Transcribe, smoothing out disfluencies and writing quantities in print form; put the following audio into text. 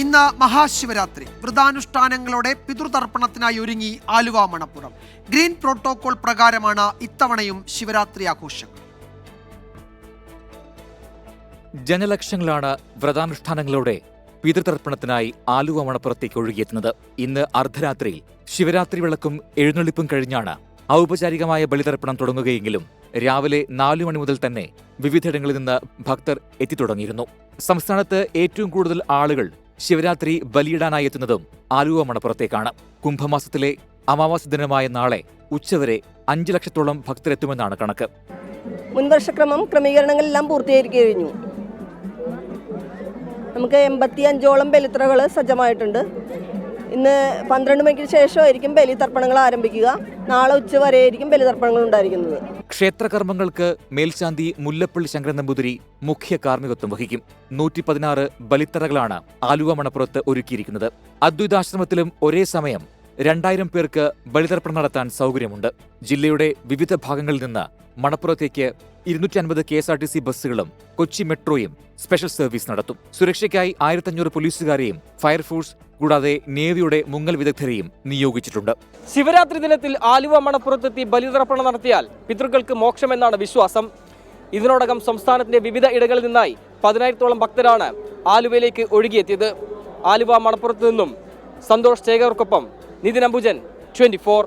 ഇന്ന് മഹാശിവരാത്രി. വ്രതാനുഷ്ഠാനങ്ങളോടെ പിതൃതർപ്പണത്തിനായി ഒരുങ്ങി Aluva Manappuram. Green protocol പ്രകാരമാണ് ഇത്തവണയും ശിവരാത്രി ആഘോഷങ്ങൾ. ജനലക്ഷങ്ങളാണ് വ്രതാനുഷ്ഠാനങ്ങളോടെ പിതൃതർപ്പണത്തിനായി ആലുവ മണപ്പുറത്തേക്ക് ഒഴുകിയെത്തുന്നത്. ഇന്ന് അർദ്ധരാത്രിയിൽ ശിവരാത്രി വിളക്കും എഴുന്നള്ളിപ്പും കഴിഞ്ഞാണ് ഔപചാരികമായ ബലിതർപ്പണം തുടങ്ങുകയെങ്കിലും രാവിലെ 4 മണി മുതൽ തന്നെ വിവിധയിടങ്ങളിൽ നിന്ന് ഭക്തർ എത്തിത്തുടങ്ങിയിരുന്നു. സംസ്ഥാനത്ത് ഏറ്റവും കൂടുതൽ ആളുകൾ ശിവരാത്രി ബലിയിടാനായി എത്തുന്നതും ആലുവ മണപ്പുറത്തേക്കാണ്. കുംഭമാസത്തിലെ അമാവാസി ദിനമായ നാളെ ഉച്ചവരെ 5 ലക്ഷത്തോളം ഭക്തരെത്തുമെന്നാണ് കണക്ക്. മുൻവർഷക്രമം ക്രമീകരണങ്ങളെല്ലാം പൂർത്തീകരിച്ചു കഴിഞ്ഞു. നമുക്ക് 85ഓളം ബലിത്രകൾ സജ്ജമായിട്ടുണ്ട്. ഇന്ന് 12 മണിക്ക് ശേഷമായിരിക്കും ബലിതർപ്പണങ്ങൾ ആരംഭിക്കുക. നാളെ ഉച്ചവരെയായിരിക്കും ബലിതർപ്പണങ്ങൾ ഉണ്ടായിരിക്കുന്നത്. ക്ഷേത്രകർമ്മങ്ങൾക്ക് മേൽശാന്തി മുല്ലപ്പള്ളി ശങ്കരൻ നമ്പൂതിരി മുഖ്യ കാർമ്മികത്വം വഹിക്കും. 116 ബലിത്തറകളാണ് ആലുവ മണപ്പുറത്ത് ഒരുക്കിയിരിക്കുന്നത്. അദ്വൈതാശ്രമത്തിലും ഒരേ സമയം 2000 പേർക്ക് ബലിതർപ്പണം നടത്താൻ സൗകര്യമുണ്ട്. ജില്ലയുടെ വിവിധ ഭാഗങ്ങളിൽ നിന്ന് മണപ്പുറത്തേക്ക് 250 KSRTC ബസ്സുകളും കൊച്ചി മെട്രോയും സ്പെഷ്യൽ സർവീസ് നടത്തും. സുരക്ഷയ്ക്കായി 1500 പോലീസുകാരെയും ഫയർഫോഴ്സ് കൂടാതെ നേവിയുടെ മുങ്ങൽ വിദഗ്ധരെയും നിയോഗിച്ചിട്ടുണ്ട്. ശിവരാത്രി ദിനത്തിൽ ആലുവ മണപ്പുറത്തെത്തി ബലിതർപ്പണം നടത്തിയാൽ പിതൃക്കൾക്ക് മോക്ഷമെന്നാണ് വിശ്വാസം. ഇതിനോടകം സംസ്ഥാനത്തിന്റെ വിവിധ ഇടങ്ങളിൽ നിന്നായി 10,000-ഓളം ഭക്തരാണ് ആലുവയിലേക്ക് ഒഴുകിയെത്തിയത്. ആലുവ മണപ്പുറത്ത് നിന്നും സന്തോഷ് ചേകർക്കൊപ്പം നിതിൻ അംബുജൻ, 24.